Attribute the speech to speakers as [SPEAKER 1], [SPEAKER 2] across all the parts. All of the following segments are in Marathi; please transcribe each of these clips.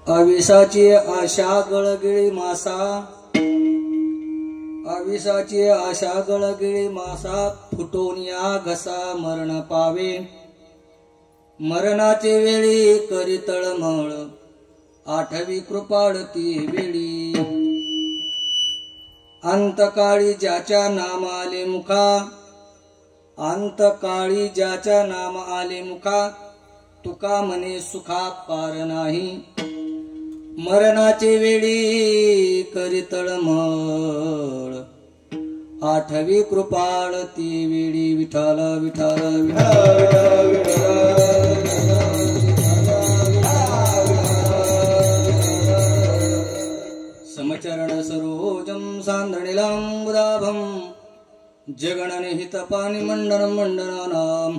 [SPEAKER 1] आविषाची आशा गळगिळी मासा, आविषाची आशा गळगिळी मासा, फुटून या घसा मरण पावे. मरणाचे वेळी करी तळमळ, आठवी कृपाळती वेळी. अंतकाळी ज्याच्या नाम आले मुखा, अंतकाळी ज्याच्या नाम आले मुखा, तुका म्हणे सुखा पार नाही. मरणाचे वेळी करी तळमळ, आठवी कृपाळ ती वेळी. विठाल विठाल विठाल समचरण सरोजम सांद्रणीलांबुदाभम, जगणनिहित पाणी मंडनं मंडनानां.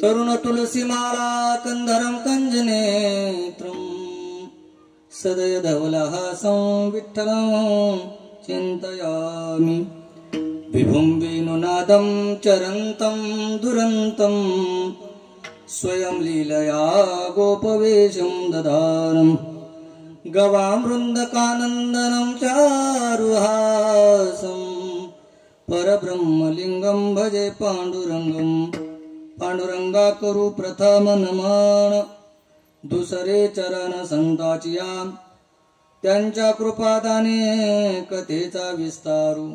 [SPEAKER 1] तरुण तुलसी माला कंधरं कंजनेत्रं, सदय धवलहासं विठ्ठलं चिंतयामि. विभुं वेणुनादं चरन्तं दुरन्तं, स्वयं लीलया गोपवेशं दधानं. गवामृन्दकानन्दनं चारुहासं, परब्रह्मलिंगं भजे पांडुरंगं. पांडुरंगा करू प्रथम नमन, दुसरे चरण संताचिया. त्यांच्या कृपादाने कथेचा विस्तारू,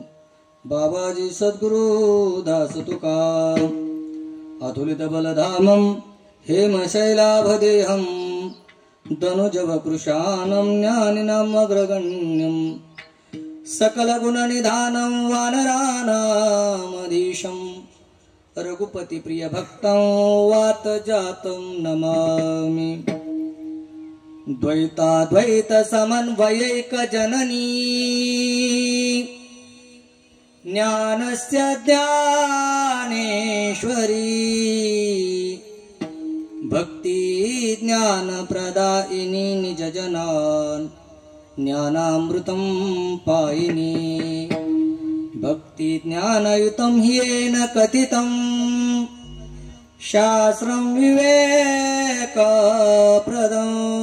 [SPEAKER 1] बाबाजी सद्गुरु दास तुका. अतुलित बलधामं हेमशैलाभदेहं, धनुजवकृशानं ज्ञानिनाम् अग्रगण्यं. सकल गुणनिधानं वानराणामधीशं, रघुपति प्रिय भक्तं वात जातं नमामि. द्वैताद्वैत समन्वयैक जननी, ज्ञानस्य ज्ञानेश्वरी. भक्ति ज्ञान प्रदायिनी, निज जनान् ज्ञानामृतं पायिनी. भक्ति ज्ञानयुतं ह्येन कथितं, शास्त्रं विवेकप्रदं.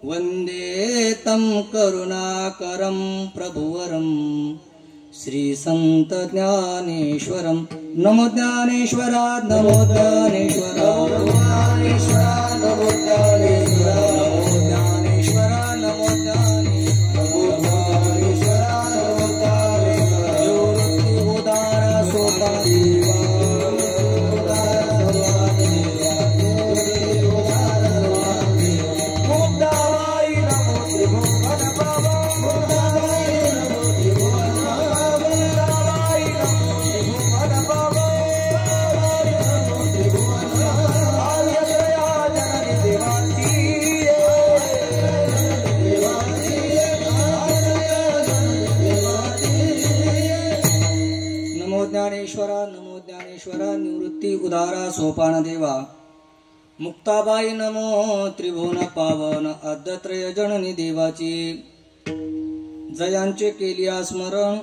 [SPEAKER 1] वन्दे तं करुणाकरं प्रभुवरं, श्री संत ज्ञानेश्वरं. नमो ज्ञानेश्वरा, नमो ज्ञानेश्वरा, नमो ज्ञानेश्वरा, नमो ज्ञानेश्वरा, नमो ज्ञानेश्वरा, नमो ज्ञानेश्वरा, नमो ज्ञानेश्वरा. योवृत्ति उदारा सोपादेवा, मुक्ताबाई नमो त्रिभुवन बाबा, मुक्ताबाई नमो त्रिभुवन बाबा, मुक्ताबाई नमो त्रिभुवन बाबा, मुक्ताबाई नमो त्रिभुवन बाबा. आर्यत्रया जननी देवांची, देवांची, आर्यत्रया जननी देवांची. नमो ज्ञानेश्वरा, नमो ज्ञानेश्वरा, निवृत्ती उदारा सोपान देवा. मुक्ताबाई नमो त्रिभुवन पावन, आद्यत्रय जननी देवाची. जयांचे केलिया स्मरण,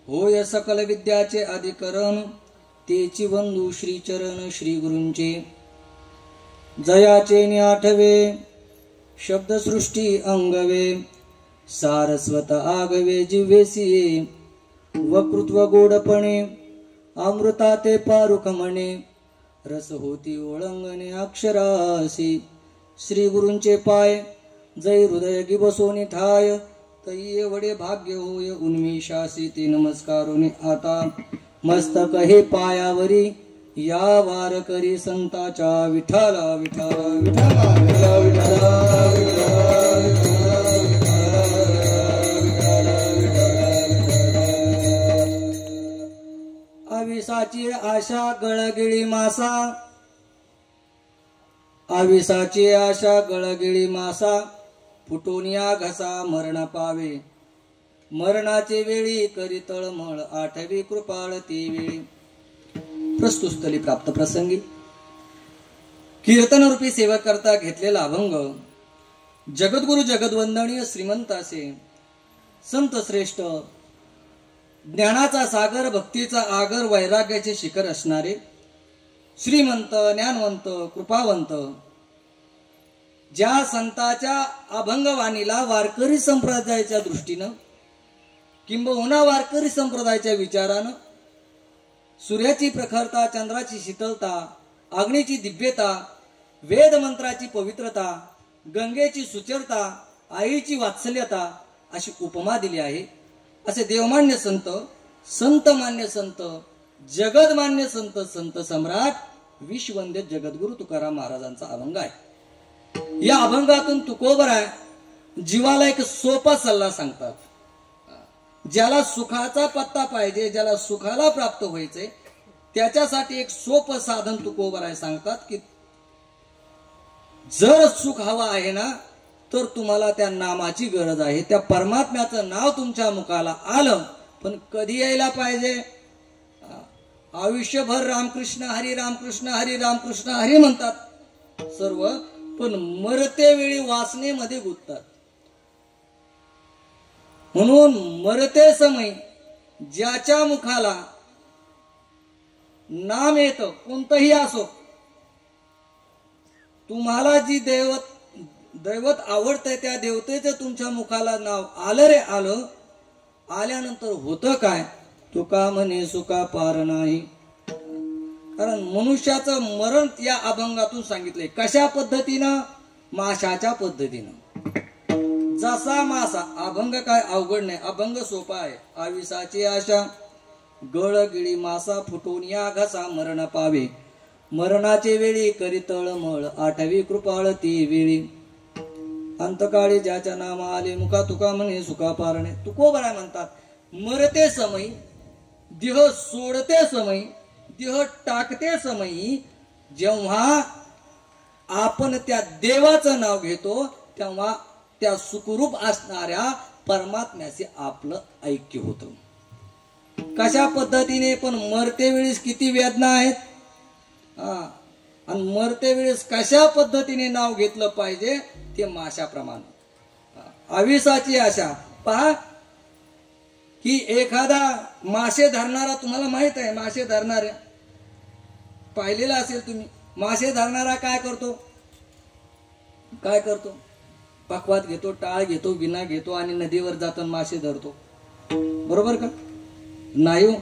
[SPEAKER 1] होय सकल विद्याचे अधिकरण. तेची बंधू श्रीचरण श्री गुरूंचे. जयाचे आठवे, शब्दसृष्टी अंगवे. सारस्वत आगवे जिव्हेसिये, वक्तृत्व गोडपणे. अमृता ते पारुख म्हणे, रस होती ओळंगणे अक्षरासी. श्री गुरूंचे पाय, जय हृदय गिबसोनी ठाय. तै एवढे भाग्य होय उन्मिषासी. ते नमस्कारोनी आता मस्तक हे पायावरी. या वार करी संताच्या विठाला विठाला विठाला विठाला विठाला. आविषाची आशा गळगिळी मासा, आविषाची आशा गळगिळी मासा. फुटून या घसा मरण पावे. मरणाचे वेळी करी तळमळ, आठवी कृपाळ ती वेळी. प्रस्तुतस्थली प्राप्त प्रसंगी कीर्तन रूपी सेवा करता घेतलेला अभंग. जगद्गुरु जगद्वंदनीय श्रीमंतासे संत श्रेष्ठ, ज्ञानाचा सागर, भक्तीचा आगर, वैराग्याचे शिखर असणारे श्रीमंत, ज्ञानवंत, कृपावंत ज्या संताच्या अभंगवाणीला वारकरी संप्रदायाच्या दृष्टीनं किंबहुना वारकरी संप्रदायाच्या विचारानं सूर्याची प्रखरता, चंद्राची शीतलता, अग्नीची दिव्यता, वेद मंत्राची पवित्रता, गंगेची सुचरता, आईची वात्सल्यता अशी उपमा दिली आहे. असे देवमान्य संत, संतमान्य संत, जगदमान्य संत, संत सम्राट विश्ववंद्य जगद्गुरु तुकाराम महाराजांचा अभंग आहे. या अभंगातून तुकोबराय जीवाला एक सोपा सल्ला सांगतात. ज्याला सुखाचा पत्ता पाहिजे, ज्याला सुखाला प्राप्त व्हायचंय, त्याच्यासाठी एक सोपं साधन तुकोबराय सांगतात की जर सुख हवा आहे ना तर तुम्हाला त्या नामाची गरज आहे. त्या परमात्म्याचं नाव तुमच्या मुखाला आलं, पण कधी यायला पाहिजे? आयुष्यभर रामकृष्ण हरी, रामकृष्ण हरी, रामकृष्ण हरी म्हणतात सर्व, पण मरते वेळी वासनेमध्ये गुंततात. म्हणून मरते समय ज्याच्या मुखाला नाम येतं, कोणतंही असो, तुम्हाला जी दैवत आवडतंय त्या देवतेचं तुमच्या मुखाला नाव आलं रे आलं, आल्यानंतर होतं काय? तुका म्हणे सुका पार नाही. कारण मनुष्याचं मरण या अभंगातून सांगितलंय. कशा पद्धतीनं? माशाच्या पद्धतीनं. जसा मासा. अभंग काय अवघड नाही, अभंग सोपा आहे. आविसाची आशा गळ गिळी मासा फुटून या घसा मरण पावे, मरणाचे वेळी करी तळमळ, आठवी कृपाळ ती वेळी, अंतकाळी ज्याच्या नाम आले मुका तुका म्हणे सुका पारणे. तुकोबराय म्हणतात मरते समय, देह सोडते समय, देह टाकते समयी जेव्हा आपण त्या देवाचं नाव घेतो तेव्हा त्या सुखरूप असणाऱ्या परमात्म्याचे आपलं ऐक्य होतं. कशा पद्धतीने? पण मरते वेळेस किती वेदना आहेत, आणि मरते वेळेस कशा पद्धतीने नाव घेतलं पाहिजे ते माशाप्रमाणे. आविसाची आशा पहा की एखादा मासे धरणारा, तुम्हाला माहित आहे मासे धरणारे पाहिलेला असेल तुम्ही. मासे धरणारा काय करतो? काय करतो? पकवात घेतो, टाळ घेतो, विना घेतो आणि नदीवर जातो मासे धरतो. बरोबर का? नाही.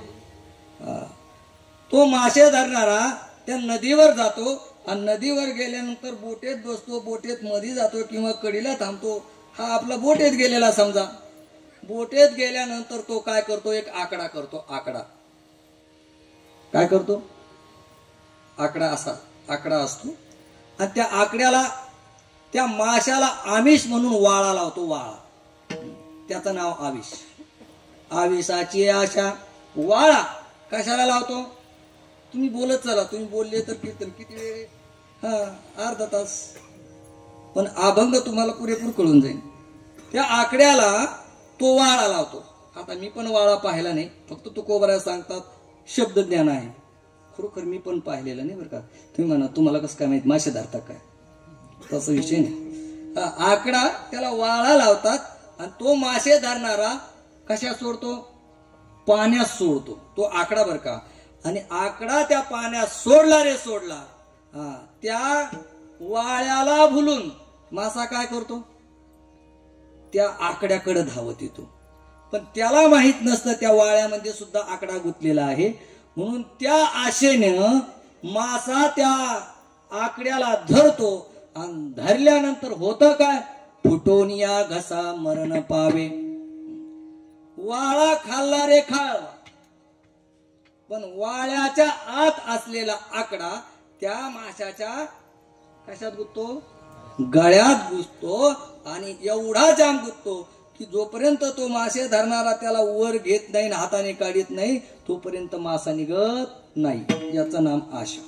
[SPEAKER 1] तो मासे धरणारा त्या नदीवर जातो आणि नदीवर गेल्यानंतर बोटेत बसतो, बोटेत मध्ये जातो किंवा कडीला थांबतो. हा आपला बोटेत गेलेला समजा. बोटेत गेल्यानंतर तो काय करतो? एक आकडा करतो. आकडा काय करतो? आकडा असा आकडा असतो आणि त्या आकड्याला, त्या माशाला आमिष म्हणून वाळा लावतो. वाळा, त्याचं नाव आविष. आविषाची आशा वाळा कशाला लावतो? तुम्ही बोलत चला, तुम्ही बोलले तर कीर्तन किती वेळ? अर्धा तास. पण अभंग तुम्हाला पुरेपूर कळून जाईल. त्या आकड्याला तो वाळा लावतो. आता मी पण वाळा पाहिला नाही, फक्त तुकोबराय सांगतात शब्द ज्ञान आहे. खरोखर मी पण पाहिलेलं नाही बरं का. तुम्ही म्हणा तुम्हाला कसं काय माहित मासे धरतात काय, तसा विषय नाही. आकडा त्याला वाळा लावतात आणि तो मासे धरणारा कशा सोडतो? पाण्यात सोडतो तो आकडा बरं का. आणि आकडा त्या पाण्यात सोडला रे सोडला, त्या वाळ्याला भुलून मासा काय करतो? त्या आकड्याकडे धावत येतो. पण त्याला माहित नसतं त्या वाळ्यामध्ये सुद्धा आकडा गुंतलेला आहे. म्हणून त्या आशेनं मासा त्या आकड्याला धरतो आणि धरल्यानंतर होतं काय? फुटून या घसा मरण पावे. वाळा खाल्ला रे खाळवा, पण वाळ्याच्या आत असलेला आकडा त्या माशाच्या कशात गुंततो? गळ्यात घुसतो आणि एवढा जाम गुंततो की जोपर्यंत तो मासे धरणारा त्याला वर घेत नाही, हाताने काढत नाही, तोपर्यंत मासा निघत नाही. याचं नाम आशा.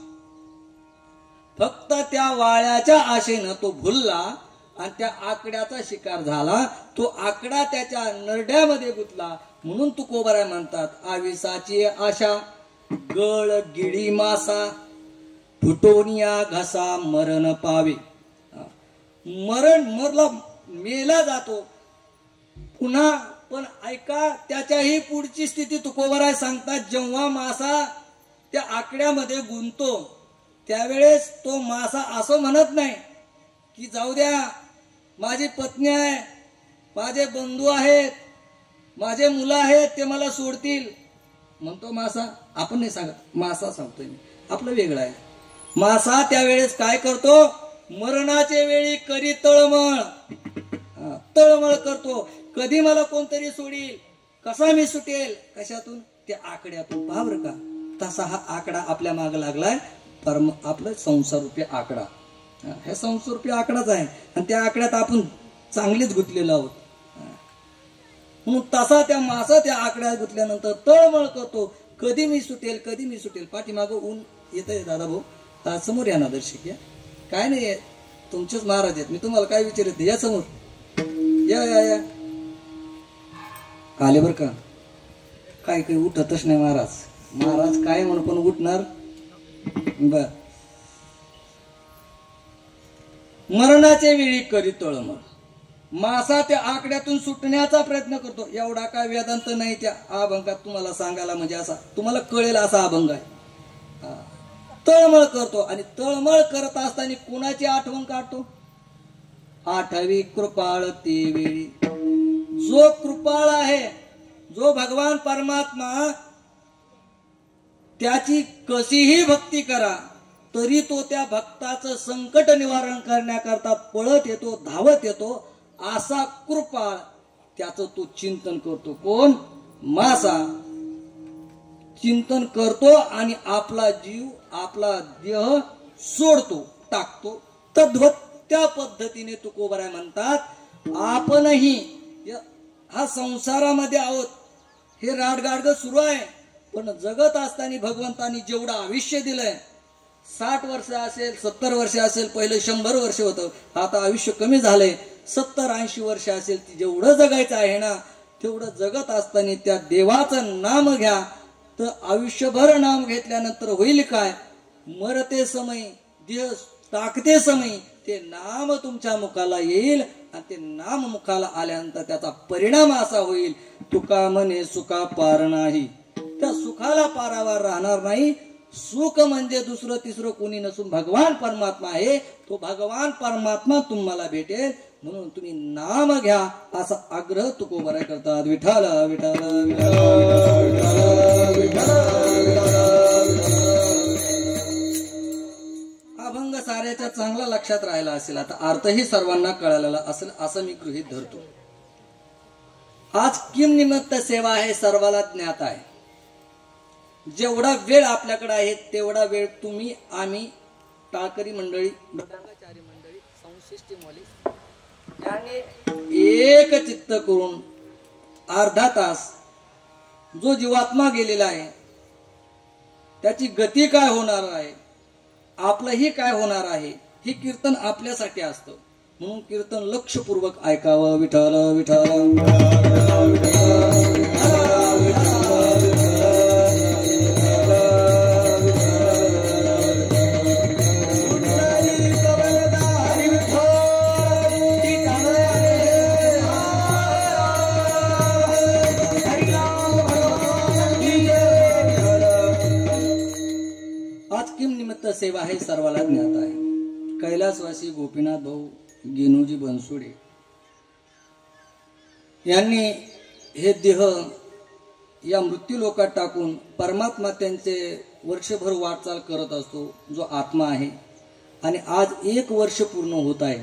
[SPEAKER 1] फक्त त्या वाळ्याच्या आशेनं तो भुलला आणि त्या आकड्याचा शिकार झाला. तो आकडा त्याच्या नरड्यामध्ये गुंतला. म्हणून तुकोबराय म्हणतात आविसाची आशा गळ गिळी मासा फुटून या घसा मरण पावे. मरण मरला, मेला जातो पुन्हा. पण ऐका, त्याच्याही पुढची स्थिती तुकोबराय सांगतात. जेव्हा मासा त्या आकड्यामध्ये गुंततो त्यावेळेस तो मासा असं म्हणत नाही की जाऊ द्या, माझी पत्नी आहे, माझे बंधू आहेत, माझे मुलं आहेत, ते मला सोडतील. म्हणतो मासा. आपण नाही सांगत, मासा सांगतोय मी, आपलं वेगळं आहे. मासा त्यावेळेस काय करतो, मरणाच्या वेळी करी तळमळ, तळमळ करतो. कधी मला कोणतरी सोडील, कसा मी सुटेल, कशातून, त्या आकड्यातून. पहा बरं का, तसा हा आकडा आपल्या माग लागलाय. परम आपलं संसार रूपी आकडा, हे संसार रूपी आकडाच आहे. आणि त्या आकड्यात आपण चांगलीच गुंतलेलो आहोत. म्हणून तसा त्या मासा त्या आकड्यात गुंतल्यानंतर तळमळ करतो, कधी मी सुटेल, कधी मी सुटेल. पाठीमागं ऊन येत आहे दादा भाऊ, समोर या ना दर्शक. या, काय नाही, तुमचेच महाराज आहेत, मी तुम्हाला काय विचारत, या समोर, या या या. आले बर का. काय काही उठतच नाही महाराज. महाराज काय म्हणून पण उठणार. बर. मरणाच्या वेळी करी तळमळ. मासा त्या आकड्यातून सुटण्याचा प्रयत्न करतो. एवढा काय वेदांत नाही त्या अभंगात तुम्हाला सांगायला, म्हणजे असा तुम्हाला कळेल असा अभंग आहे. तळमळ करतो. आणि तळमळ करत असताना कुणाची आठवण काढतो, आठवी कृपाळ ते वेळी. जो कृपाळ आहे, जो भगवान परमात्मा, त्याची कशीही भक्ती करा तरी तो त्या भक्ताचं संकट निवारण करण्याकरता पळत येतो, धावत येतो. असा कृपाळ, त्याचं तो चिंतन करतो. कोण, मासा चिंतन करतो आणि आपला जीव, आपला देह सोडतो, टाकतो. तद्वत त्या पद्धतीने तुकोबराय म्हणतात, आपणही हा संसारामध्ये आहोत. हे राडगाडग सुरू आहे, पण जगत असताना भगवंतानी जेवढं आयुष्य दिलंय, 60 वर्ष असेल, 70 वर्ष असेल, पहिले 100 वर्ष होतं, आता आयुष्य कमी झालंय, 70-80 वर्ष असेल. ती जेवढं जगायचं आहे ना, तेवढं जगत असताना त्या देवाचं नाम घ्या. तर आयुष्यभर नाम घेतल्यानंतर होईल काय, मरते समय, देह टाकते समय ते नाम तुमच्या मुखाला येईल. आणि ते नाम मुखाला आल्यानंतर त्याचा परिणाम असा होईल, तुका म्हणे सुखा पार नाही. त्या सुखाला पारावर राहणार नाही. सुख म्हणजे दुसरं तिसरं कोणी नसून भगवान परमात्मा आहे. तो भगवान परमात्मा तुम्हाला भेटेल. म्हणून तुम्ही नाम घ्या असा आग्रह तुकोबराय करतात. विठाल विठाल अभंग साऱ्याच्या चांगला लक्षात राहिला असेल. आता अर्थही सर्वांना कळालेला असेल असं मी गृहीत धरतो. आज किम निमित्त सेवा आहे सर्वाला ज्ञात आहे. जेवढा वेळ आपल्याकडे आहे तेवढा वेळ तुम्ही, आम्ही, टाळकरी मंडळी, मृदंगाचारी मंडळी, संशिष्टी मौलिक याने एक चित्त करून अर्धा तास जो जीवात्मा गेलेला आहे त्याची गती काय होणार आहे, आपलंही काय होणार आहे, हे कीर्तन आपल्यासाठी असतं. म्हणून कीर्तन लक्षपूर्वक ऐकावं. विठ्ठल विठ्ठल निमित्त सेवा हे सर्वाला ज्ञात आहे. कैलासवासी गोपीनाथ भाऊ गेनूजी बनसोडे यांनी हे देह या मृत्यू लोकात टाकून परमात्मा त्यांचे वर्षभर वाटचाल करत असतो, जो आत्मा आहे. आणि आज 1 वर्ष पूर्ण होत आहे.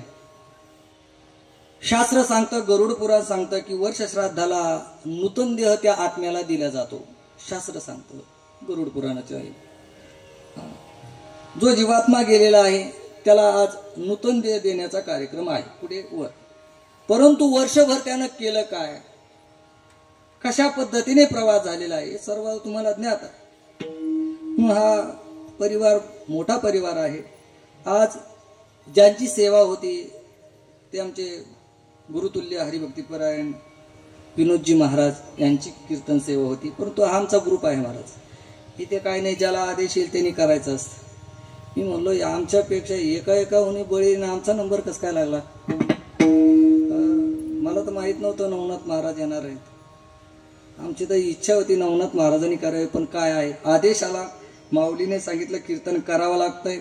[SPEAKER 1] शास्त्र सांगतं, गरुड पुराण सांगतं की वर्ष श्राद्धाला नूतन देह त्या आत्म्याला दिला जातो. शास्त्र सांगतं गरुड पुराणाचे आहे. जो जीवात्मा गेलेला आहे त्याला आज नूतन देह देण्याचा कार्यक्रम आहे पुढे वर. परंतु वर्षभर त्यानं केलं काय, कशा पद्धतीने प्रवास झालेला आहे सर्व तुम्हाला ज्ञात आहे. हा परिवार मोठा परिवार आहे. आज ज्यांची सेवा होती ते आमचे गुरुतुल्य हरिभक्तीपरायण विनोदजी महाराज यांची कीर्तन सेवा होती. परंतु हा आमचा ग्रुप आहे महाराज, इथे काय नाही, ज्याला आदेश येईल त्यांनी करायचं असतं. मी म्हणलो आमच्यापेक्षा एका होणी बळी आमचा नंबर कस काय लागला. मला तर माहित नव्हतं नवनाथ महाराज येणार आहेत. आमची तर इच्छा होती नवनाथ महाराजांनी करावे, पण काय आहे आदेश आला, माऊलीने सांगितलं कीर्तन करावं लागतंय.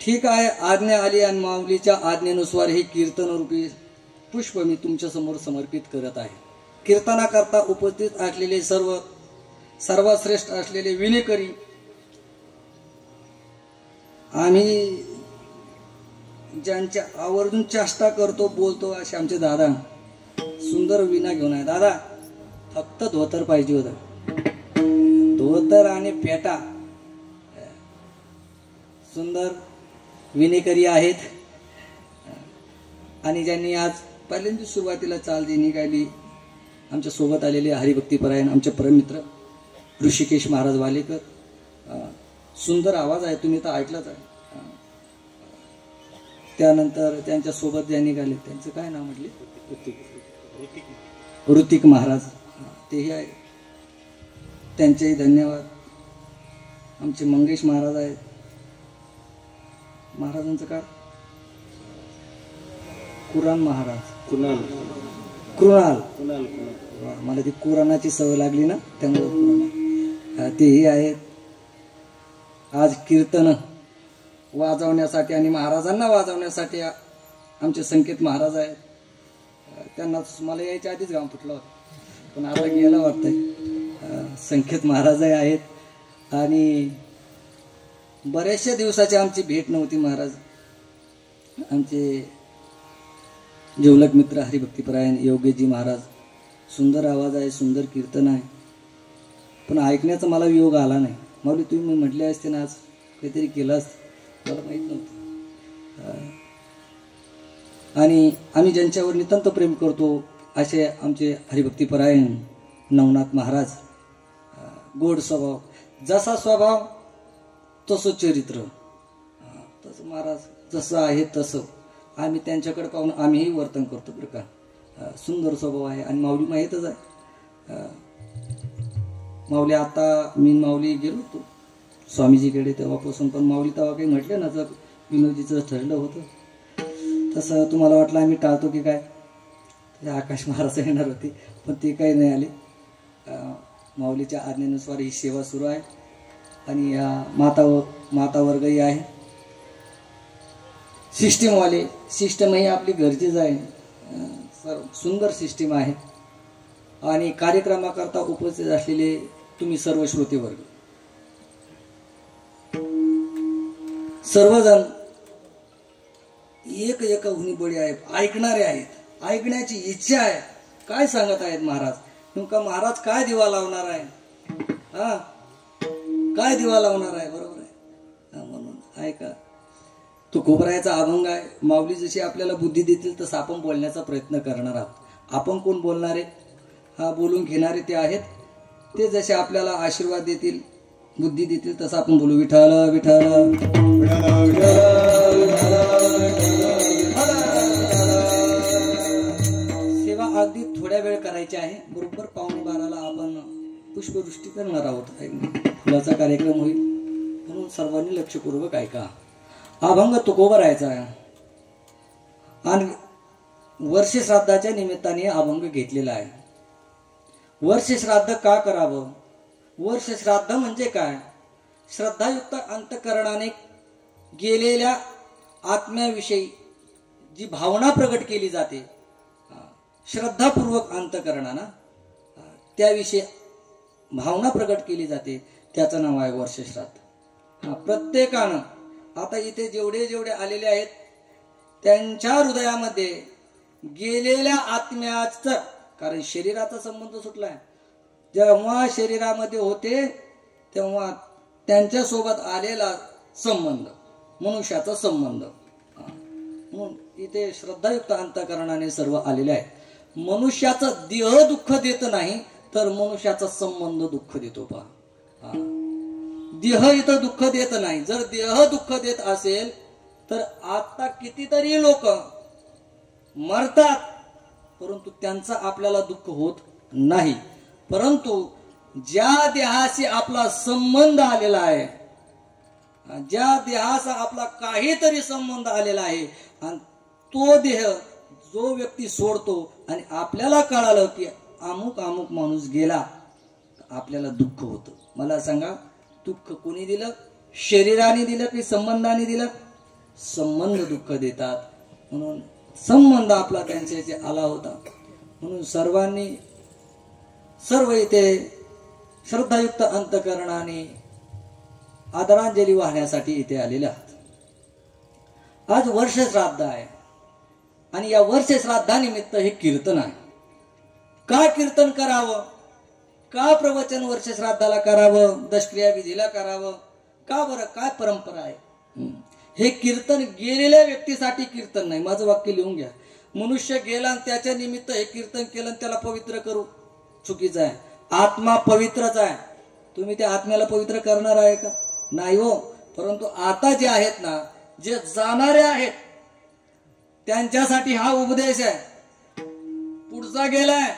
[SPEAKER 1] ठीक आहे, आज्ञा आली आणि माऊलीच्या आज्ञेनुसार हे कीर्तन रूपी पुष्प मी तुमच्या समोर समर्पित करत आहे. कीर्तनाकरता उपस्थित असलेले सर्वश्रेष्ठ असलेले विनेकरी, आम्ही ज्यांच्या आवर्जून चेष्टा करतो बोलतो असे आमचे दादा सुंदर विना घेऊन आहे. दादा फक्त धोतर पाहिजे होतं, धोतर आणि पेटा. सुंदर विनेकरी आहेत आणि ज्यांनी आज पहिल्यांदा सुरुवातीला चाल निघाली. आमच्या सोबत आलेले हरिभक्तीपरायण आमचे परममित्र ऋषिकेश महाराज वालेकर. सुंदर आवाज आहे, तुम्ही तर ऐकलाच आहे. त्यानंतर त्यांच्या सोबत ज्या निघाले त्यांचं काय नाव म्हटले, ऋतिक महाराज, तेही आहे, त्यांचेही धन्यवाद. आमचे मंगेश महाराज आहेत. महाराजांचं काय, कुरान महाराज, कृणाल, मला ती कुराणाची सवय लागली ना त्यामुळे तेही आहेत. आज कीर्तन वाजवण्यासाठी आणि महाराजांना वाजवण्यासाठी आमचे संकेत महाराज आहेत. त्यांना मला यायच्या आधीच गाव फुटलं होतं, पण आता गेलं वाटतंय. संकेत महाराज आहेत आणि बऱ्याचशा दिवसाची आमची भेट नव्हती. महाराज आमचे जेवलक मित्र हरिभक्तीपरायण योगेशजी महाराज. सुंदर आवाज आहे, सुंदर कीर्तन आहे, पण ऐकण्याचा मला योग आला नाही. माऊली तुम्ही म्हटले असते ना आज काहीतरी केलं असतं, मला माहीत नव्हतं. आणि आम्ही ज्यांच्यावर नितांत प्रेम करतो असे आमचे हरिभक्तीपरायण नवनाथ महाराज. गोड स्वभाव, जसा स्वभाव तसं चरित्र, तसं महाराज जसं आहे तसं आम्ही त्यांच्याकडे पाहून आम्हीही वर्तन करतो बरं का. सुंदर स्वभाव आहे आणि माऊली माहीतच आहे. माऊली आता मी माऊली गेलो होतो स्वामीजीकडे तेव्हापासून, पण माऊली तेव्हा काही म्हटलं ना, जर विनोदीचं ठरलं होतं तसं तुम्हाला वाटलं आम्ही टाळतो की काय. आकाश महाराज येणार होते पण ते काही नाही आले. माऊलीच्या आज्ञेनुसार ही सेवा सुरू आहे आणि या माता वर्गही आहे. सिस्टीमवाले, सिस्टम ही आपली गरजेच आहे. सुंदर सिस्टीम आहे आणि कार्यक्रमाकरता उपस्थित असलेले तुम्ही सर्व श्रोतेवर्ग, सर्वजण एक हुनी बळी आहेत, ऐकणारे आहेत, ऐकण्याची इच्छा आहे. काय सांगत आहेत महाराज, तुमका महाराज काय दिवा लावणार आहे, काय दिवा लावणार आहे, बरोबर आहे. म्हणून ऐका. तो खोबरायाचा अभंग आहे. माऊली जशी आपल्याला बुद्धी देतील तसं आपण बोलण्याचा प्रयत्न करणार आहोत. आपण कोण बोलणारे, बोलून घेणारे ते आहेत. ते जसे आपल्याला आशीर्वाद देतील, बुद्धी देतील तसं आपण बोलू. विठ्ठल विठ्ठल सेवा अगदी थोड्या वेळ करायची आहे. बरोबर 11:15 आपण पुष्पवृष्टी करणार आहोत. फुलाचा कार्यक्रम होईल म्हणून सर्वांनी लक्षपूर्वक ऐका. अभंग तुकोबरायचा आहे आणि वर्ष श्राद्धाच्या निमित्ताने अभंग घेतलेला आहे. वर्ष श्राद्ध का करावं? वर्ष श्राद्ध म्हणजे काय? श्रद्धायुक्त अंतकरणाने गेलेल्या आत्म्याविषयी जी भावना प्रकट केली जाते, श्रद्धापूर्वक अंतकरणानं त्याविषयी भावना प्रकट केली जाते, त्याचं नाव आहे वर्ष श्राद्ध. प्रत्येकानं आता इथे जेवढे आलेले आहेत त्यांच्या हृदयामध्ये गेलेल्या आत्म्याचं, कारण शरीराचा संबंध सुटलाय, जेव्हा शरीरामध्ये होते तेव्हा त्यांच्यासोबत आलेला संबंध, मनुष्याचा संबंध, म्हणून इथे श्रद्धायुक्त अंतकरणाने सर्व आलेले आहे. मनुष्याचं देह दुःख देत नाही तर मनुष्याचा संबंध दुःख देतो. पहा, देह इथं दुःख देत नाही. जर देह दुःख देत असेल तर आता कितीतरी लोक मरतात परंतु त्यांचा आपल्याला दुःख होत नाही. परंतु ज्या देहाशी आपला संबंध आलेला आहे, ज्या देहाचा आपला काहीतरी संबंध आलेला आहे आणि तो देह जो व्यक्ती सोडतो आणि आपल्याला कळालं की अमुक माणूस गेला, आपल्याला दुःख होतं. मला सांगा, दुःख कोणी दिलं? शरीराने दिलं की संबंधाने दिलं? संबंध दुःख देतात. म्हणून संबंध आपला त्यांच्याशी आला होता. म्हणून सर्वांनी सर्व इथे श्रद्धायुक्त अंतकरणाने आदरांजली वाहण्यासाठी इथे आलेले आहात. आज वर्ष श्राद्ध आहे आणि या वर्ष श्राद्धानिमित्त हे कीर्तन आहे. का कीर्तन करावं, का प्रवचन वर्ष श्राद्धाला करावं, दशक्रिया विधीला करावं, का बरं, काय परंपरा आहे? हे कीर्तन गेलेल्या व्यक्तीसाठी कीर्तन नाही. माझं वाक्य लिहून घ्या. मनुष्य गेला आणि त्याच्या निमित्त हे कीर्तन केलं आणि त्याला पवित्र करू, चुकीचं आहे. आत्मा पवित्रच आहे. तुम्ही त्या आत्म्याला पवित्र करणार आहे का? नाही हो. परंतु आता जे आहेत ना, जे जाणारे आहेत त्यांच्यासाठी हा उपदेश आहे. पुढचा गेलाय,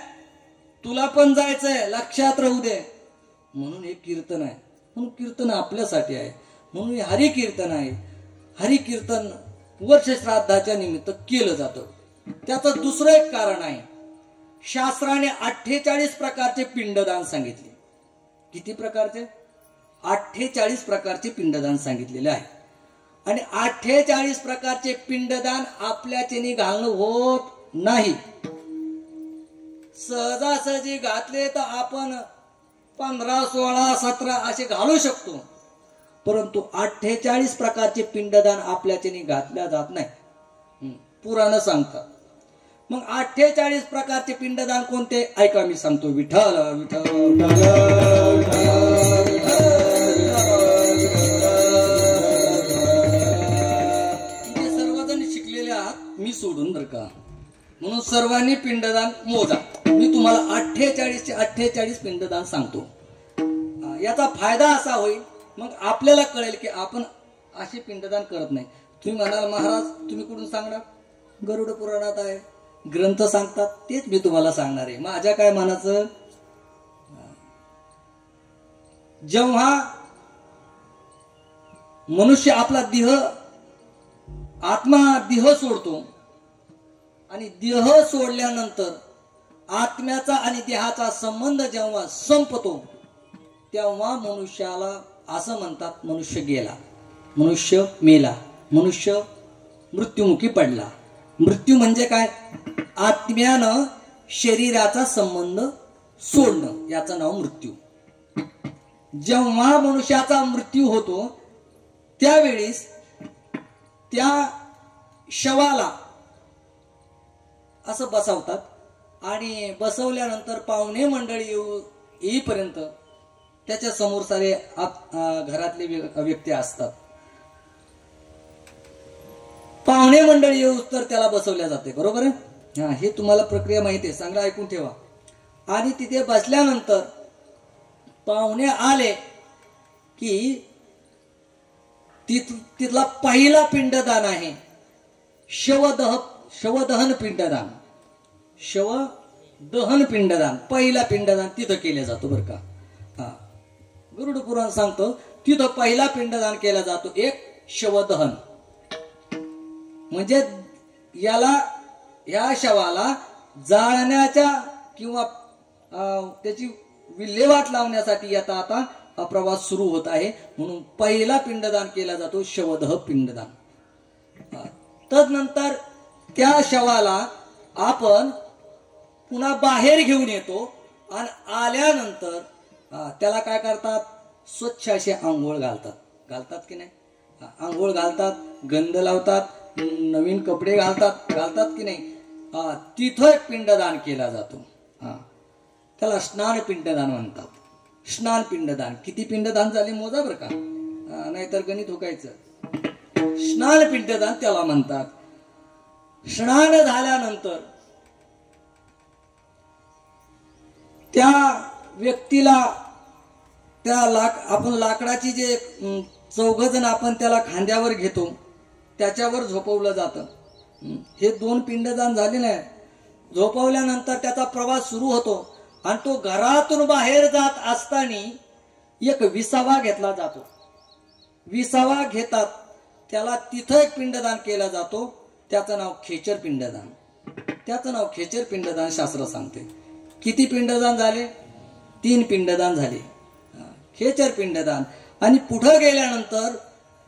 [SPEAKER 1] तुला पण जायचंय, लक्षात राहू दे. म्हणून हे कीर्तन आहे. म्हणून कीर्तन आपल्यासाठी आहे. म्हणून हे हरि कीर्तन आहे. हरि कीर्तन वर्ष श्राद्धाच्या निमित्त केलं जातं. त्याचं दुसरं एक कारण आहे. शास्त्राने 48 प्रकारचे पिंडदान सांगितले. किती प्रकारचे? 48 प्रकारचे पिंडदान सांगितलेले आहे. आणि 48 प्रकारचे पिंडदान आपल्याच्यानी घालणं होत नाही. सहजासहजी घातले तर आपण 15, 16, 17 असे घालू शकतो. परंतु 48 प्रकारचे पिंडदान आपल्याच्यानी घातल्या जात नाही, पुराण सांगतात. मग 48 प्रकारचे पिंडदान कोणते? ऐका, मी सांगतो. विठ्ठल विठ्ठल सर्वजण शिकलेले आहात, मी सोडून बरं का. म्हणून सर्वांनी पिंडदान मोजा. मी तुम्हाला 48 पिंडदान सांगतो. याचा फायदा असा होईल, मग आपल्याला कळेल की आपण असे पिंडदान करत नाही. तुम्ही म्हणाल, महाराज तुम्ही कुठून सांगणार? गरुड पुराणात आहे, ग्रंथ सांगतात, तेच मी तुम्हाला सांगणार आहे. माझ्या काय मनाचं? जेव्हा मनुष्य आपला देह, आत्मा देह सोडतो आणि देह सोडल्यानंतर आत्म्याचा आणि देहाचा संबंध जेव्हा संपतो, तेव्हा मनुष्याला असं म्हणतात, मनुष्य गेला, मनुष्य मेला, मनुष्य मृत्युमुखी पडला. मृत्यू म्हणजे काय? आत्म्यानं शरीराचा संबंध सोडणं, याचं नाव मृत्यू. जेव्हा मनुष्याचा मृत्यू होतो त्यावेळेस त्या शवाला असं बसवतात आणि बसवल्यानंतर पाहुणे मंडळी येईपर्यंत त्याच्या समोर सारे घरातले व्यक्ती असतात. पाहुणे मंडळी येऊ तर त्याला बसवल्या जाते, बरोबर आहे? हा, हे तुम्हाला प्रक्रिया माहिती आहे, चांगलं ऐकून ठेवा. आणि तिथे बसल्यानंतर पाहुणे आले की तिथला पहिला पिंडदान आहे शवदहन पिंडदान. शवदहन पिंडदान, पहिला पिंडदान तिथं केलं जातो बरं का. हा, गरुड पुराण सांगतो तिथं पहिला पिंडदान केला जातो, एक शवदहन. म्हणजे या शवाला जाळण्याच्या किंवा त्याची विल्हेवाट लावण्यासाठी आता प्रवास सुरू होत आहे. म्हणून पहिला पिंडदान केला जातो शवदह पिंडदान. तदनंतर त्या शवाला आपण पुन्हा बाहेर घेऊन येतो आणि आल्यानंतर त्याला काय करतात? स्वच्छ असे आंघोळ घालतात की नाही? आंघोळ घालतात, गंध लावतात, नवीन कपडे घालतात की नाही? तिथं एक पिंडदान केला जातो. त्याला स्नान पिंडदान म्हणतात. स्नान पिंडदान. किती पिंडदान झाले मोजा बरं का, नाहीतर गणित हुकायचं. स्नान पिंडदान त्याला म्हणतात. स्नान झाल्यानंतर त्या व्यक्तीला आपण लाकडाची जे 4 जण आपण त्याला खांद्यावर घेतो त्याच्यावर झोपवलं जातं. हे 2 पिंडदान झाले नाही. झोपवल्यानंतर त्याचा प्रवास सुरू होतो आणि तो घरातून बाहेर जात असताना एक विसावा घेतला जातो. विसावा घेतात त्याला तिथं एक पिंडदान केला जातो. त्याचं नाव खेचर पिंडदान. त्याचं नाव खेचर पिंडदान शास्त्र सांगते. किती पिंडदान झाले? 3 पिंडदान झाले. खेचर पिंडदान. आणि पुढे गेल्यानंतर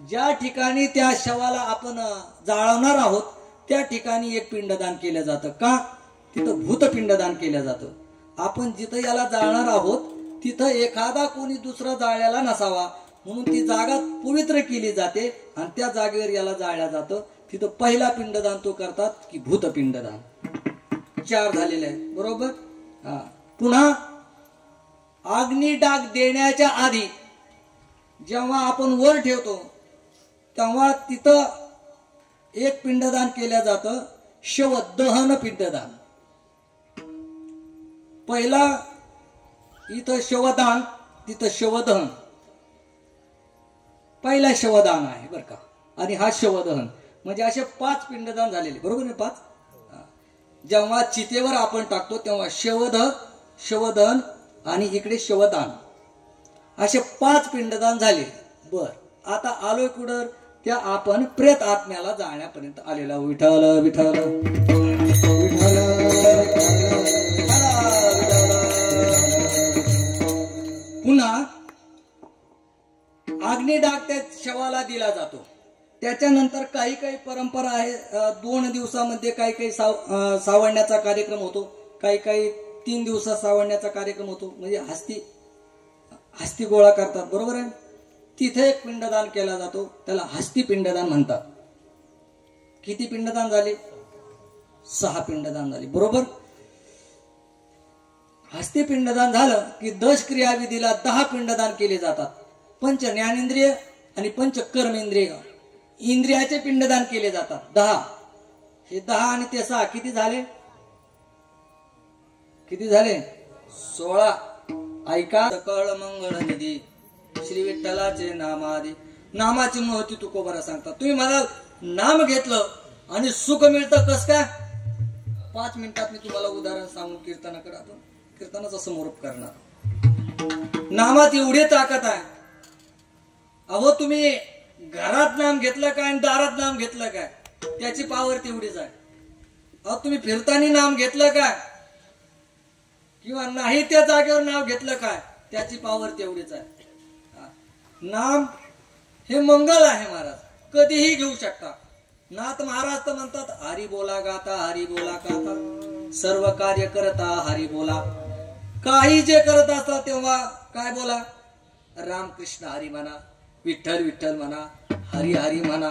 [SPEAKER 1] ज्या ठिकाणी त्या शवाला आपण जाळवणार आहोत त्या ठिकाणी एक पिंडदान केलं जातं. का? तिथं भूतपिंडदान केलं जातं. आपण जिथं याला जाळणार आहोत तिथं एखादा कोणी दुसरा जाळलेला नसावा म्हणून ती जागा पवित्र केली जाते आणि त्या जागेवर याला जाळलं जातं. तिथं पहिला पिंडदान तो करतात की भूतपिंडदान. 4 झालेले आहे बरोबर. पुन्हा अग्निडाग देण्याच्या आधी जेव्हा आपण वर ठेवतो तेव्हा तिथं एक पिंडदान केलं जातं, शवदहन पिंडदान. पहिला इथं शवदान, तिथं शवदहन. पहिला शवदान आहे बर का, आणि हा शवदहन. म्हणजे असे 5 पिंडदान झालेले बरोबर आहे. 5 जेव्हा चितेवर आपण टाकतो तेव्हा शवदहन आणि इकडे शवदान असे 5 पिंडदान झाले. बर, आता आलोय कुठं? त्या आपण प्रेत आत्म्याला जाण्यापर्यंत आलेला. विठ्ठल विठ्ठल विठ्ठल. पुन्हा अग्निडाग त्या शवाला दिला जातो. त्याच्यानंतर काही काही परंपरा आहे. 2 दिवसामध्ये काही काही सावळण्याचा कार्यक्रम होतो, काही काही 3 दिवसात सावळण्याचा कार्यक्रम होतो. म्हणजे हस्ती गोळा करतात बरोबर आहे. तिथे एक पिंडदान केला जातो, त्याला हस्ती पिंडदान म्हणतात. किती पिंडदान झाले? 6 पिंडदान झाले बरोबर. हस्ती पिंडदान झालं की 10 क्रियाविधीला 10 पिंडदान केले जातात. 5 ज्ञानेंद्रिय आणि 5 कर्मेंद्रिय इंद्रियाचे पिंडदान केले जातात. 10 हे 10 आणि ते 6 किती झाले? किती झाले? 16. ऐका. सकळ मंगळ निधी श्री विठ्ठलाचे नामादी. नामाची महती तुकोबारा सांगतात. तुम्ही मला नाम घेतलं आणि सुख मिळतं कस काय? 5 मिनिटात मी तुम्हाला उदाहरण सांगून कीर्तनाकडे आपण कीर्तनाचा समारोप करणार. नामात एवढी ताकद आहे. अहो तुम्ही घरात नाम घेतलं काय आणि दारात नाम घेतलं काय त्याची पावर तेवढीच आहे. अहो तुम्ही फिरताना नाम घेतलं काय किंवा नाही त्या जागेवर नाव घेतलं काय त्याची पावर तेवढीच आहे. नाम हे मंगल आहे महाराज, कधीही घेऊ शकता. नाथ महाराज तर म्हणतात हरी बोला गाता, हरी बोला गाता, सर्व कार्य करता हरी बोला. काही जे करत असतात तेव्हा काय बोला? रामकृष्ण हरी म्हणा, विठ्ठल विठ्ठल म्हणा, हरी हरी म्हणा.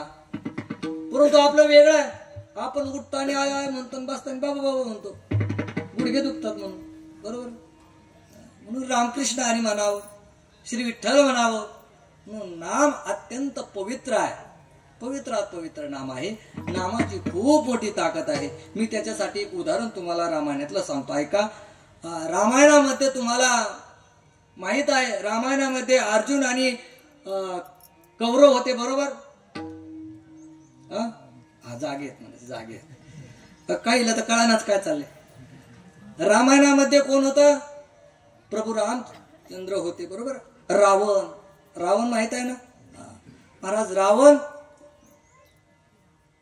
[SPEAKER 1] परंतु आपलं वेगळं आहे. आपण उठताना आय आय म्हणतो, बसताना बाबा बाबा म्हणतो, गुडघे दुखतात म्हणून बरोबर. म्हणून रामकृष्ण हरी म्हणावं, श्री विठ्ठल म्हणावं. म्हणून नाम अत्यंत पवित्र आहे. पवित्रात पवित्र नाम आहे. नामाची खूप मोठी ताकद आहे. मी त्याच्यासाठी एक उदाहरण तुम्हाला रामायणातलं सांगतो ऐका. रामायणामध्ये तुम्हाला माहित आहे, रामायणामध्ये अर्जुन आणि कौरव होते बरोबर. जागे म्हणजे जागे काहीला तर कळानाच काय चाललंय. रामायणामध्ये कोण होतं? प्रभू रामचंद्र होते बरोबर. रावण माहित आहे ना महाराज. रावण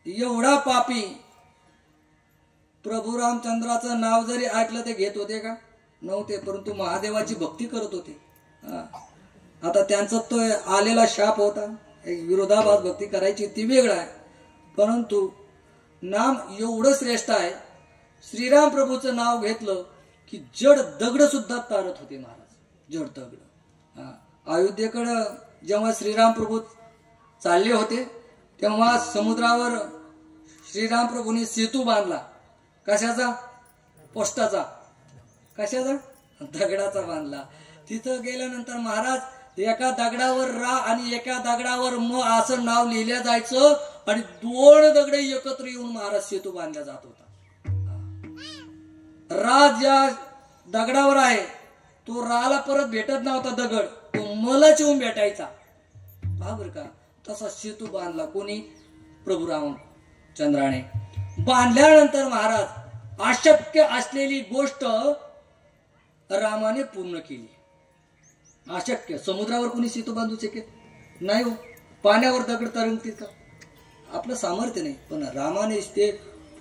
[SPEAKER 1] एवढा पापी. प्रभू रामचंद्राचं नाव जरी ऐकलं ते घेत होते का? नव्हते. परंतु महादेवाची भक्ती करत होते. आता त्यांचा तो आलेला शाप होता. एक विरोधाभास भक्ती करायची ती वेगळा आहे. परंतु नाम एवढं श्रेष्ठ आहे. श्रीराम प्रभूचं नाव घेतलं की जड दगड सुद्धा तारत होते महाराज. जड दगड. अयोध्येकडं जेव्हा श्रीराम प्रभू चालले होते तेव्हा समुद्रावर श्रीराम प्रभूंनी सेतू बांधला. कशाचा? पोस्टाचा. कशाचा? दगडाचा बांधला. तिथं गेल्यानंतर महाराज एका दगडावर रा आणि एका दगडावर म असं नाव लिहिलं जायचं आणि 2 दगड एकत्र येऊन महाराज सेतू बांधला जात होता. रा ज्या दगडावर आहे तो राला परत भेटत नव्हता दगड, तो मलाच येऊन भेटायचा. बरोबर का? तसा सेतू बांधला कोणी? प्रभू रामचंद्राने. बांधल्यानंतर महाराज अशक्य असलेली गोष्ट रामाने पूर्ण केली. अशक्य. समुद्रावर कोणी सेतू बांधू शकेल नाही हो. पाण्यावर दगड तरंगतील का? आपलं सामर्थ्य नाही. पण रामाने ते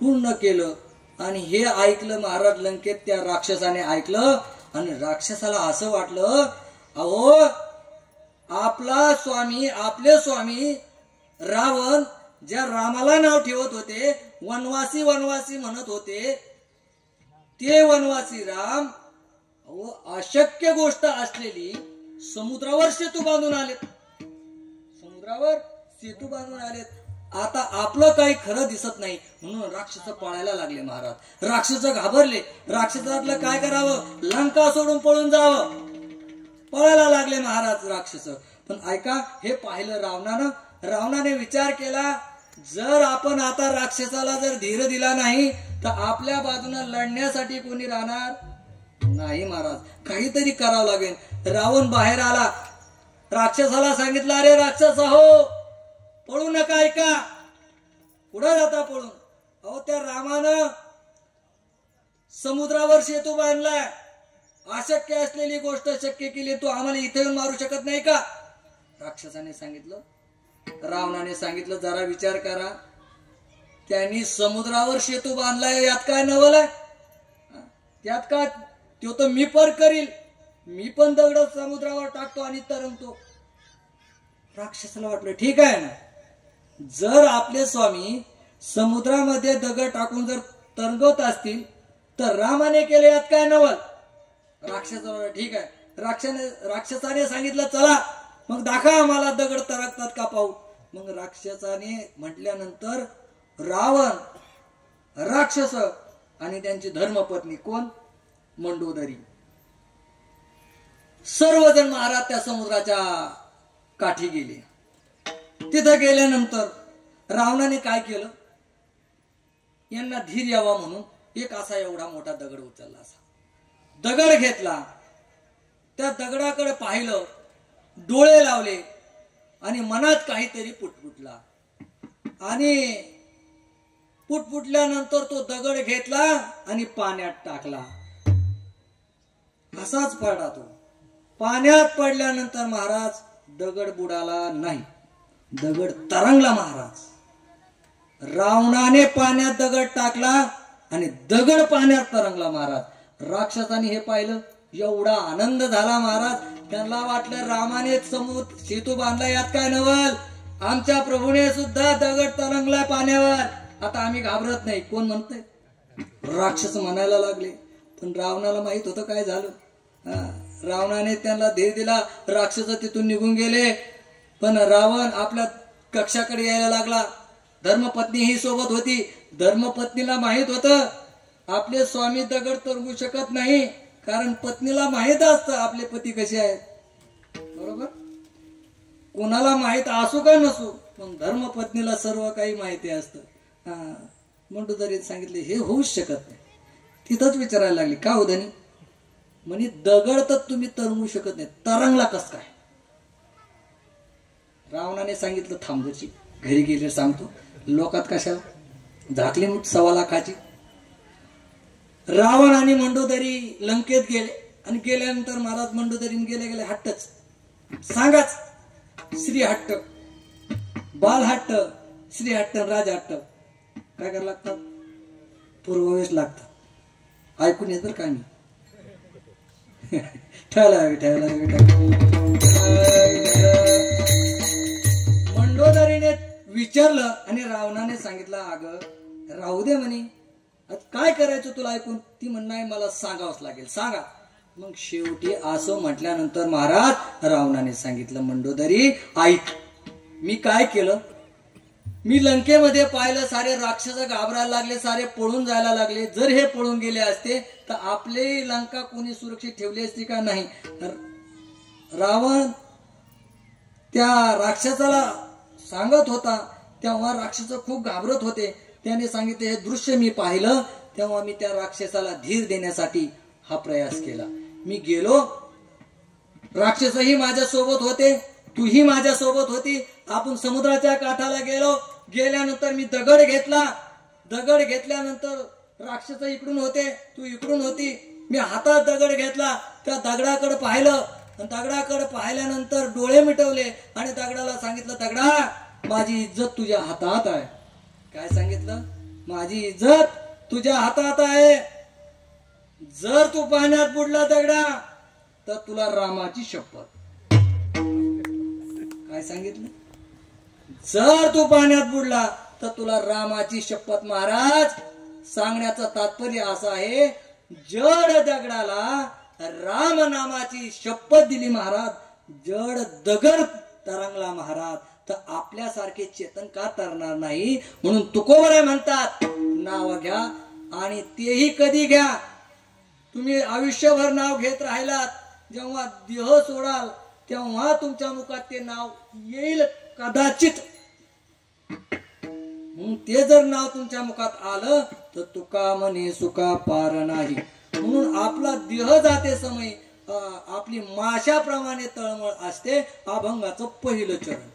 [SPEAKER 1] पूर्ण केलं. आणि हे ऐकलं महाराज लंकेत त्या राक्षसाने ऐकलं आणि राक्षसाला असं वाटलं अहो आपला स्वामी, आपले स्वामी रावण ज्या रामाला नाव ठेवत होते, वनवासी वनवासी म्हणत होते, ते वनवासी राम अशक्य गोष्ट असलेली समुद्रावर सेतू बांधून आलेत. समुद्रावर सेतू बांधून आलेत. आता आपलं काही खरं दिसत नाही म्हणून राक्षस पळायला लागले महाराज. राक्षस घाबरले. राक्षसातलं काय करावं, लंका सोडून पळून जावं, पळायला लागले महाराज राक्षस. पण ऐका, हे पाहिलं रावणानं. रावणाने विचार केला, जर आपण आता राक्षसाला जर धीर दिला नाही तर आपल्या बाजूने लढण्यासाठी कोणी राहणार नाही महाराज. काहीतरी करावं लागेल. रावण बाहेर आला. राक्षसाला सांगितलं, अरे राक्षस हो, पळू नका. ऐका, कुठं जाता पळून? अहो, त्या रामानं समुद्रावर सेतू बांधलाय. अशक्य असलेली गोष्ट शक्य केली. तू आम्हाला इथे येऊन मारू शकत नाही का? राक्षसाने सांगितलं. रावणाने सांगितलं, जरा विचार करा, त्यांनी समुद्रावर सेतू बांधलाय, यात काय नवल आहे? त्यात काय? तो तर मी पर करील. मी पण दगड समुद्रावर टाकतो आणि तरंगतो. राक्षसाला वाटलं, ठीक आहे ना, जर आपले स्वामी समुद्रामध्ये दगड टाकून जर तरंगत असतील तर रामाने केले, यात काय नवल? राक्षसाला ठीक आहे. राक्षसाने सांगितलं, चला मग दाखवा आम्हाला दगड तरंगतात का पाहू. मग राक्षसाने म्हटल्यानंतर रावण, राक्षस आणि त्यांची धर्मपत्नी कोण, मंडोदरी, सर्वजण महाराज त्या समुद्राच्या काठी गेले. तिथं गेल्यानंतर रावणाने काय केलं, यांना धीर यावा म्हणून एक असा एवढा मोठा दगड उचलला. असा दगड घेतला, त्या दगडाकडे पाहिलं, डोळे लावले आणि मनात काहीतरी पुटपुटला. आणि पुटपुटल्यानंतर तो दगड घेतला आणि पाण्यात टाकला. असाच पडला तो. पाण्यात पडल्यानंतर महाराज दगड बुडाला नाही, दगड तरंगला महाराज. रावणाने पाण्यात दगड टाकला आणि दगड पाण्यात तरंगला महाराज. राक्षसाने हे पाहिलं, एवढा आनंद झाला महाराज. त्यांना वाटलं, रामाने समुद्र सेतू बांधला, यात काय नवल, आमच्या प्रभूने सुद्धा दगड तरंगला पाण्यावर, आता आम्ही घाबरत नाही. कोण म्हणतंय? राक्षस म्हणायला लागले. पण रावणाला माहित होतं काय झालं. रावणाने त्यांना धीर दिला. राक्षस तिथून निघून गेले. पण रावण आपल्या कक्षाकडे यायला लागला. धर्मपत्नी ही सोबत होती. धर्मपत्नीला माहित होतं आपले स्वामी दगड तरंगू शकत नाही, कारण पत्नीला माहित असतं आपले पती कसे आहेत. बरोबर, कोणाला माहित असू का नसू, पण धर्मपत्नीला सर्व काही माहिती असतं. मंडोदरीने सांगितले, हे होऊच शकत नाही. तिथंच विचारायला लागली, का हो धनी? म्हणे, दगड तर तुम्ही तरंगू शकत नाही, तरंगला कस काय? रावणाने सांगितलं, थांबची, घरी गेले सांगतो. लोकात कशाला झाकली 1.25 लाखाची. रावण आणि मंडोदरी लंकेत गेले आणि गेल्यानंतर महाराज मंडोदरीने गेले हट्टच सांगाच. श्री हट्ट, बाल हट्ट, श्री हट्ट, राज हट्ट. काय करायला लागतात? पूर्ववेश लागतात. ऐकून येत काय मी ठेवला. मंडोदरीने विचारलं आणि रावणाने सांगितलं, अगं राहू दे म्हणे, काय करायचं तुला ऐकून? ती म्हणणार, मला सांगावंच लागेल, सांगा. मग शेवटी असं म्हटल्यानंतर महाराज रावणाने सांगितलं, मंडोदरी ऐक, मी काय केलं, मी लंकेमध्ये पाहिलं, सारे राक्षस घाबरायला लागले, सारे पळून जायला लागले. जर हे पळून गेले असते तर आपली लंका कोणी सुरक्षित ठेवली असती का नाही? रावण त्या राक्षसाला सांगत होता तेव्हा राक्षस खूप घाबरत होते. त्याने सांगितले, हे दृश्य मी पाहिलं तेव्हा मी त्या राक्षसाला धीर देण्यासाठी हा प्रयास केला. मी गेलो, राक्षसही माझ्या सोबत होते, तूही माझ्या सोबत होती. आपण समुद्राच्या काठाला गेलो. गेल्यानंतर मी दगड घेतला. दगड घेतल्यानंतर राक्षस इकडून होते, तू इकडून होती. मी हातात दगड घेतला, त्या दगडाकडे पाहिलं. दगडाकडे पाहिल्यानंतर डोळे मिटवले आणि दगडाला सांगितलं, दगडा, माझी इज्जत तुझ्या हातात आहे. काय सांगितलं? माझी इज्जत तुझ्या हातात आहे. जर तू पाण्यात बुडला दगडा तर तुला रामाची शपथ. काय सांगितलं? जर तू पाण्यात बुडला तर तुला रामाची शपथ महाराज. सांगण्याचं तात्पर्य असं आहे, जड दगडाला राम नामाची शपथ दिली महाराज, जड दगड तरंगला महाराज, तर आपल्यासारखे चेतन का तरणार नाही. म्हणून तुकोबराय म्हणतात, नाव घ्या आणि तेही कधी घ्या. तुम्ही आयुष्यभर नाव घेत राहिलात, जेव्हा देह सोडाल तेव्हा तुमच्या मुखात ते नाव येईल कदाचित. ते जर नाव तुमच्या मुखात आलं तर तुका म्हणे सुका पार नाही. म्हणून आपला देह जाते समय आपली माशाप्रमाणे तळमळ असते. अभंगाचं पहिलं चरण.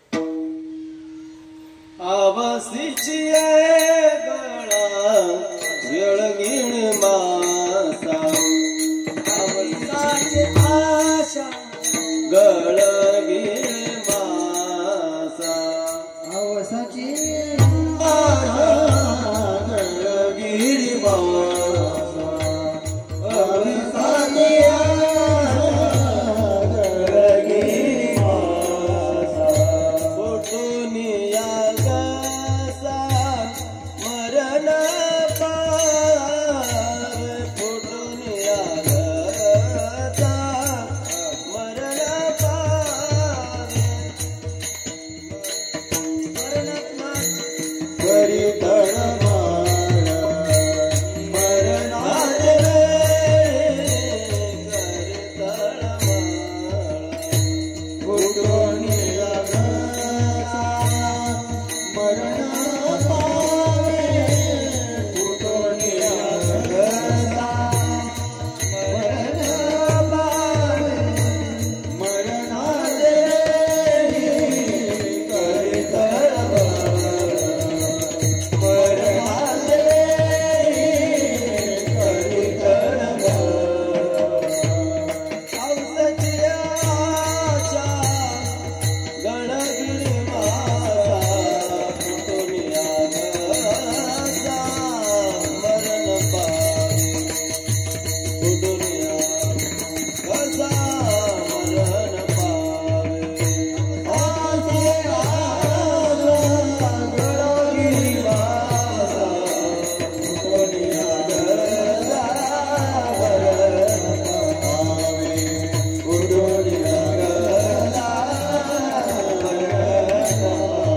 [SPEAKER 2] आवसीची गळा वेळगीण मासा,
[SPEAKER 1] आवसाचे आशा
[SPEAKER 2] गळगीण मासा,
[SPEAKER 1] आवसाची
[SPEAKER 2] गळगीण मासा,
[SPEAKER 1] आवसाचे
[SPEAKER 2] गळगीण मासा, फुटुनिया घसा मरण पावे, फुटुनिया घसा मरण पावे, करी तळमळ मरणाचे वेळी, करी तळमळ फुटुनिया घसा मरण पावे, फुटुनिया घसा मरण पावे, मरणाचे वेळी करी तळमळ, मरणाचे वेळी करी तळमळ. आवसाची आशा गळगिरी मासा, फुटुनिया घसा मरण पावे, फुटुनिया घसा मरण पावे. आसे आशा गळगिरी मासा, फुटुनिया घसा मरण पावे, फुटुनिया घसा मरण पावे.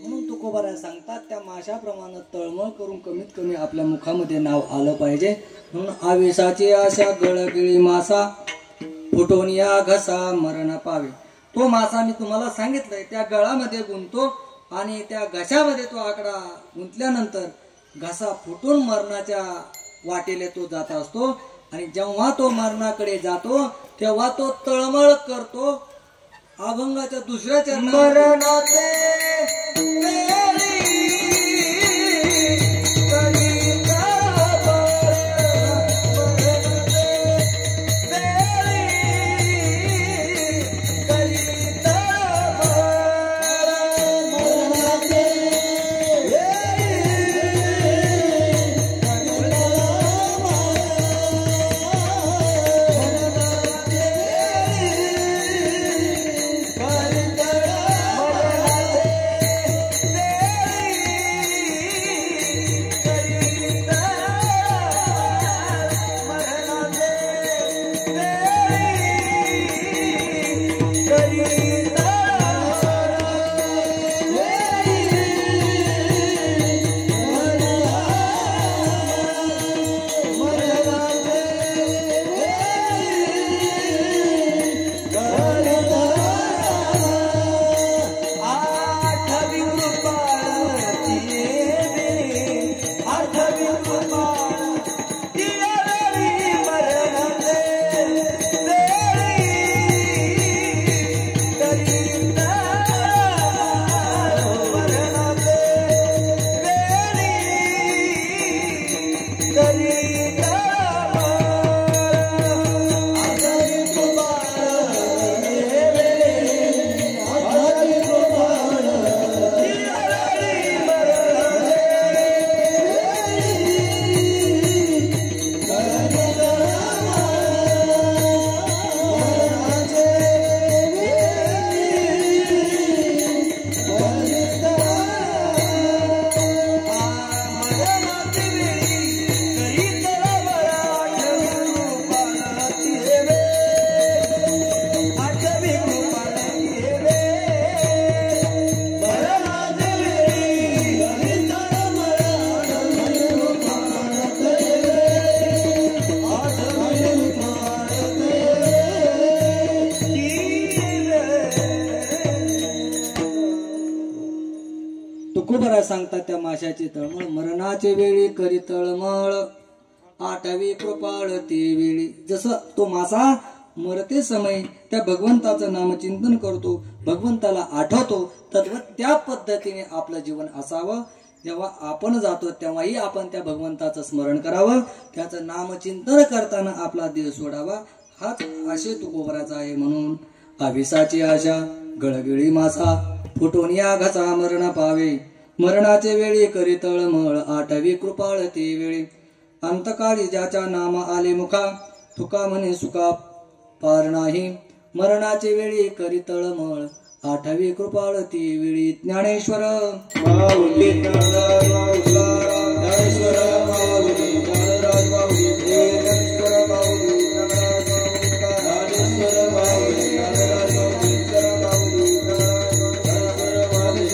[SPEAKER 1] म्हणून तुकोबाराय सांगतात, त्या माशाप्रमाणे तळमळ करून कमीत कमी आपल्या मुखामध्ये नाव आलं पाहिजे. म्हणून आवेशाची आशा गळगिळी मासा, फुटून या घसा मरण पावे. तो मासा मी तुम्हाला सांगितलंय त्या गळामध्ये गुंततो आणि त्या घशामध्ये तो आकडा गुंतल्यानंतर घसा फुटून मरणाच्या वाटेले तो जात असतो. आणि जेव्हा तो मरणाकडे जातो तेव्हा तो तळमळ करतो. अभंगाच्या दुसऱ्या चरणात मरणाचे तुकोबरा सांगतात त्या माशाची तळमळ. मरणाचे वेळी करी तळमळ, आठवी कृपाळ ती वेळी. जसं तो मासा मरते समय त्या भगवंताचं नामचिंतन करतो, भगवंताला आठवतो, तद्वत त्या पद्धतीने आपलं जीवन असावं. जेव्हा आपण जातो तेव्हाही आपण त्या भगवंताचं स्मरण करावं, त्याचं नामचिंतन करताना आपला देह सोडावा. हाच आशय तुकोबराचा आहे. म्हणून आविसाची आशा गळगिळी मासा, फुटून या घसा मरण पावे. मरणाचे वेळी करी तळमळ, आठवी कृपाळ ती वेळी. अंतकाळी ज्याच्या नाम आले मुखा, तुका म्हणे सुका पार नाही. मरणाचे वेळी करी तळमळ, आठवी कृपाळ ती वेळी. ज्ञानेश्वर
[SPEAKER 2] माऊली ज्ञानराज माऊली, ज्ञानेश्वर माऊली, ज्ञानराज माऊली, ज्ञानेश्वर माऊली, ज्ञानराज माऊली, ज्ञानेश्वर माऊली, ज्ञानराज माऊली, ज्ञानेश्वर माऊली.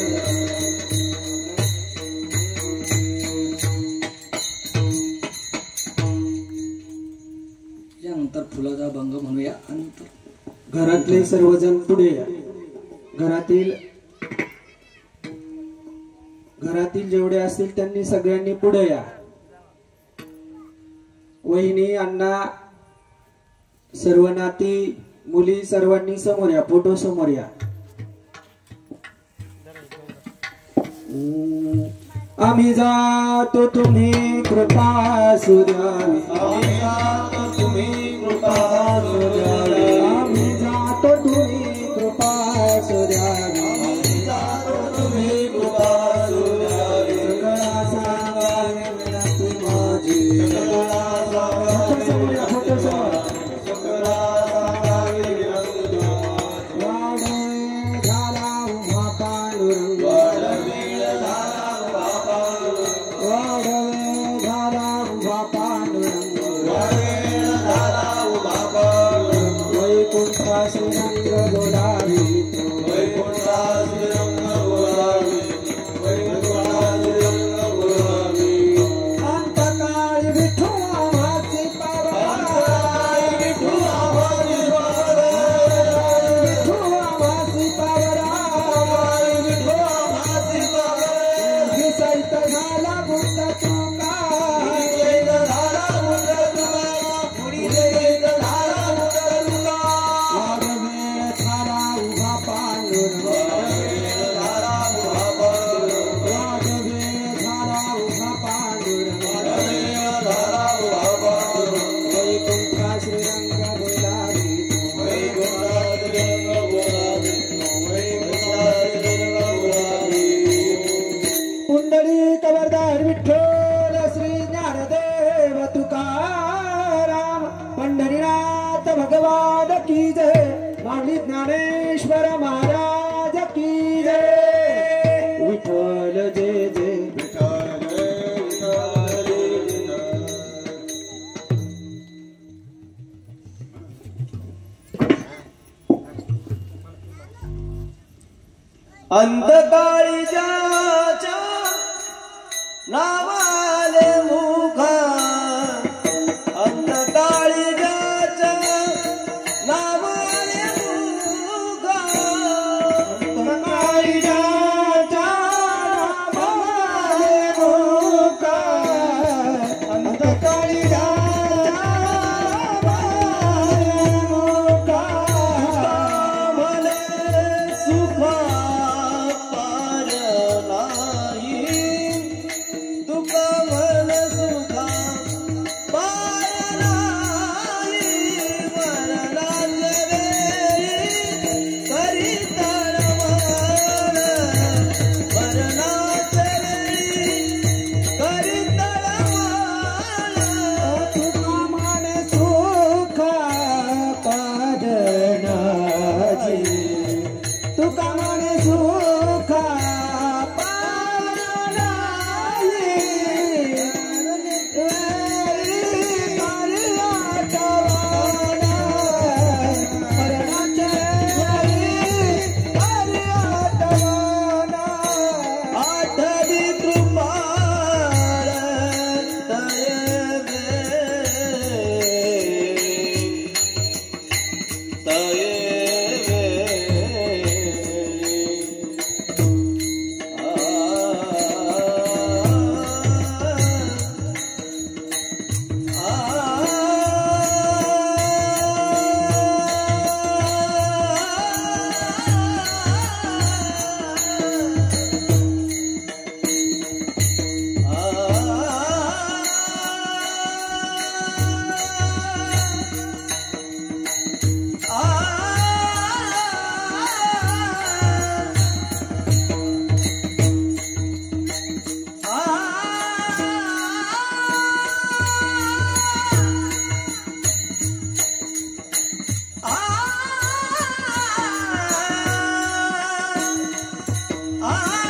[SPEAKER 1] यानंतर फुलाचा भंग म्हणूया. नंतर
[SPEAKER 3] घरातले सर्वजण पुढे या. घरातील जेवढे असतील त्यांनी सगळ्यांनी पुढे या. वहिनी, अण्णा, सर्व नाती, मुली सर्वांनी समोर या. फोटो समोर या. आम्ही जातो तुम्ही कृपा सुद्यावी,
[SPEAKER 2] आम्ही जातो तुम्ही कृपा सुद्यावी,
[SPEAKER 3] आम्ही जातो तुम्ही कृपा सुद्यावी,
[SPEAKER 2] आम्ही जातो तुम्ही कृपा सुद्यावी.
[SPEAKER 3] सगळा सांगावे विनंती माझी. फोटो समोर या, फोटो समोर. वाडवे झाला उभा पांडुरंग, वाडवे झाला उभा पांडुरंग, वैकुंठा श्रीरंग बोलावितो, अंतकाळी विठू आम्हाची पावरा, विठू आम्हाची पावरा, विसैत झाला बुद्ध तुका, वाडवे झाला उभा पांडुरंग, वाडवे झाला उभा पांडुरंग, वैकुंठा श्रीरंग बोलावितो, कुंडली कवरदार विठ्ठल श्री ज्ञानदेव तुकाराम, पंढरीनाथ भगवान की जय, माऊली ज्ञानेश्वर महाराज की जय. विठ्ठल जय जय.
[SPEAKER 2] अंतकाळी ज्याच्या नावाले मुखा, अंतकाळी ज्याच्या नावाले मुखा,
[SPEAKER 3] अंतकाळी ज्याच्या नावाले मुखा, अंतकाळी ज्याच्या नावाले मुखा,
[SPEAKER 2] म्हणे सुखा पार नाही, दुःख आ